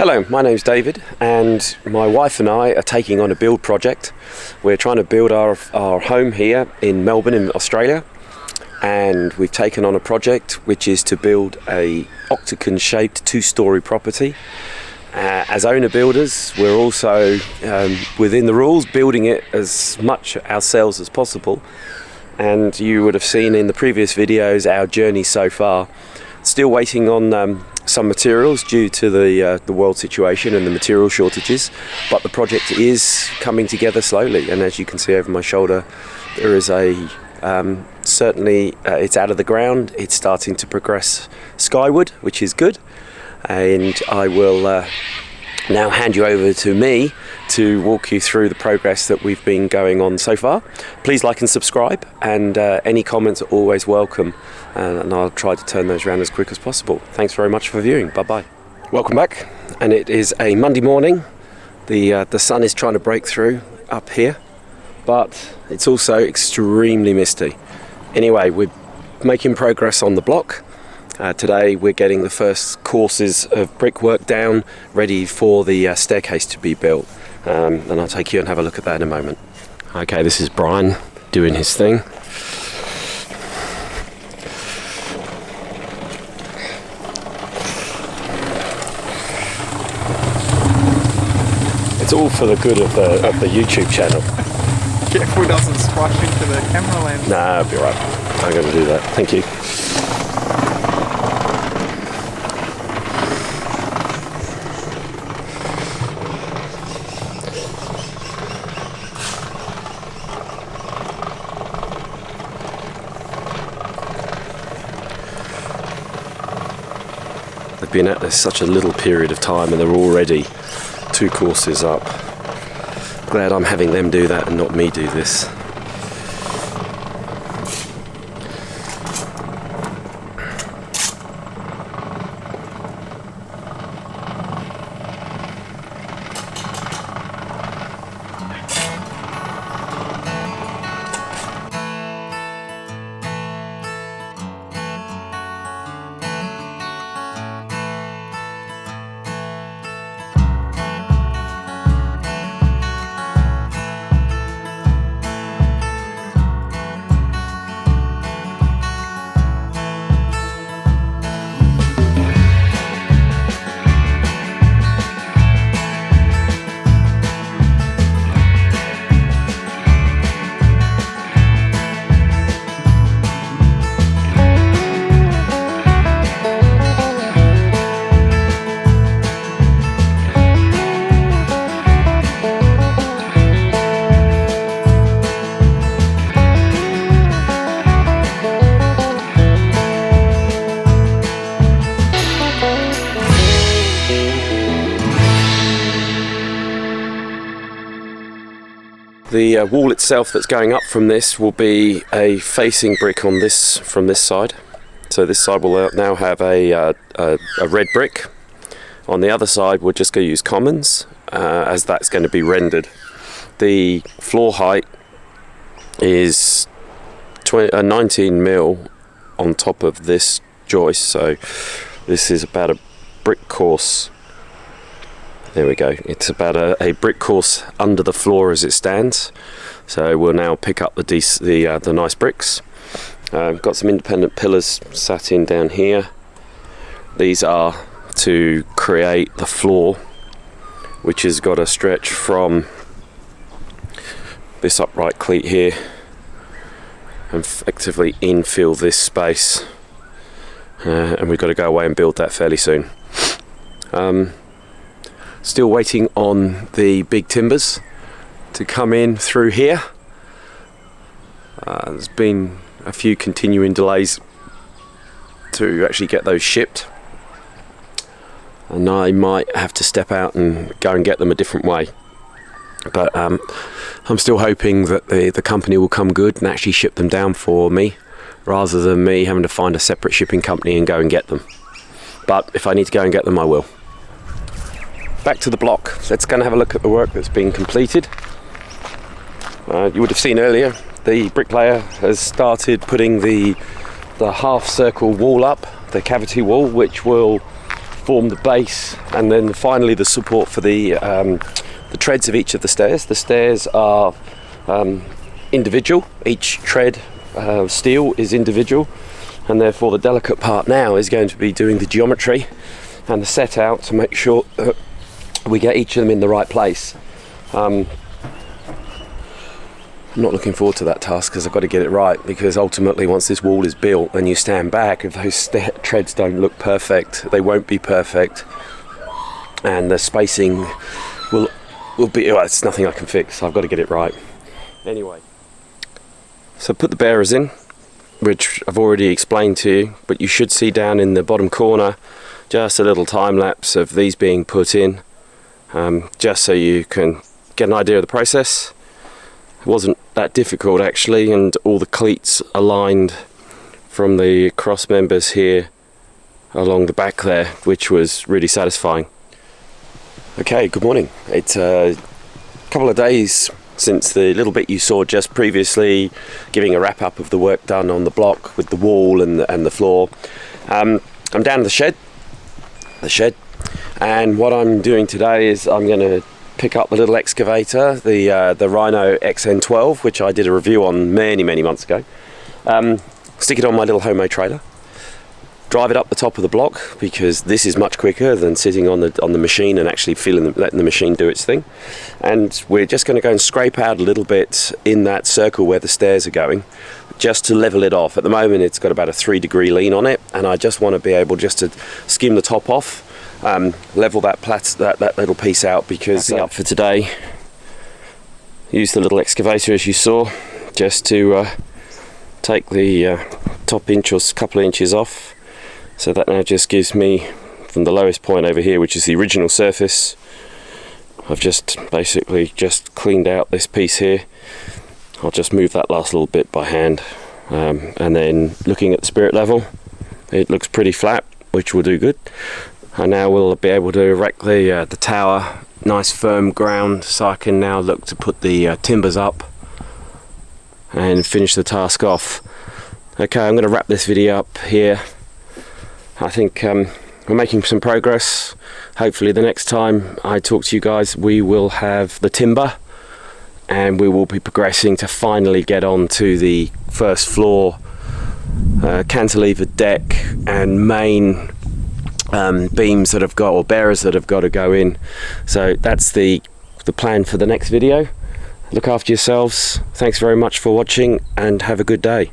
Hello, my name's David, and my wife and I are taking on a build project. We're trying to build our home here in Melbourne in Australia, and we've taken on a project which is to build a octagon shaped 2-story property. As owner builders, we're also within the rules building it as much ourselves as possible, and you would have seen in the previous videos our journey so far. Still waiting on some materials due to the world situation and the material shortages, but the project is coming together slowly, and as you can see over my shoulder, there is certainly it's out of the ground, it's starting to progress skyward, which is good. And I will now hand you over to me to walk you through the progress that we've been going on so far. Please like and subscribe, and any comments are always welcome, and I'll try to turn those around as quick as possible. Thanks very much for viewing. Bye bye. Welcome back, and it is a Monday morning. The sun is trying to break through up here, but it's also extremely misty. Anyway, we're making progress on the block. Today we're getting the first courses of brickwork down, ready for the staircase to be built, and I'll take you and have a look at that in a moment. Okay, this is Brian doing his thing. It's all for the good of the YouTube channel. Careful, doesn't squash into the camera lens. Nah, I'll be right. I'm going to do that. Thank you. They've been at this such a little period of time, and they're already 2 courses up. Glad I'm having them do that and not me do this. The wall itself that's going up from this will be a facing brick on this from this side. So this side will now have a red brick. On the other side we're just going to use commons, as that's going to be rendered. The floor height is 19 mil on top of this joist, so this is about a brick course. There we go. It's about a brick course under the floor as it stands. So we'll now pick up the nice bricks. Got some independent pillars sat in down here. These are to create the floor, which has got a stretch from this upright cleat here and effectively infill this space. And we've got to go away and build that fairly soon. Still waiting on the big timbers to come in through here. There's been a few continuing delays to actually get those shipped, and I might have to step out and go and get them a different way. But I'm still hoping that the company will come good and actually ship them down for me, rather than me having to find a separate shipping company and go and get them. But if I need to go and get them, I will. Back to the block. Let's go and have a look at the work that's been completed. You would have seen earlier, the bricklayer has started putting the half circle wall up, the cavity wall, which will form the base, and then finally the support for the treads of each of the stairs. The stairs are individual. Each tread steel is individual, and therefore the delicate part now is going to be doing the geometry and the set out to make sure that we get each of them in the right place. I'm not looking forward to that task because I've got to get it right, because ultimately once this wall is built and you stand back, if those treads don't look perfect, they won't be perfect, and the spacing will be, well, it's nothing I can fix. I've got to get it right. Anyway, so put the bearers in, which I've already explained to you, but you should see down in the bottom corner just a little time lapse of these being put in, just so you can get an idea of the process. It wasn't that difficult actually, and all the cleats aligned from the cross members here along the back there, which was really satisfying. Okay, good morning. It's a couple of days since the little bit you saw just previously, giving a wrap up of the work done on the block with the wall and the floor. I'm down in the shed, and what I'm doing today is I'm going to pick up a little excavator, the Rhino XN12, which I did a review on many months ago. Stick it on my little homemade trailer, drive it up the top of the block, because this is much quicker than sitting on the machine and actually letting the machine do its thing. And we're just going to go and scrape out a little bit in that circle where the stairs are going, just to level it off. At the moment it's got about a 3-degree lean on it, and I just want to be able just to skim the top off, level that little piece out, because up for today, use the little excavator as you saw, just to take the top inch or couple of inches off. So that now just gives me, from the lowest point over here, which is the original surface, I've just basically just cleaned out this piece here. I'll just move that last little bit by hand, and then looking at the spirit level, it looks pretty flat, which will do good. And now we'll be able to erect the tower, nice firm ground, so I can now look to put the timbers up and finish the task off. Okay, I'm going to wrap this video up here. I think we're making some progress. Hopefully the next time I talk to you guys, we will have the timber, and we will be progressing to finally get on to the first floor cantilever deck and main beams that have got, or bearers that have got to go in. So that's the plan for the next video. Look after yourselves. Thanks very much for watching, and have a good day.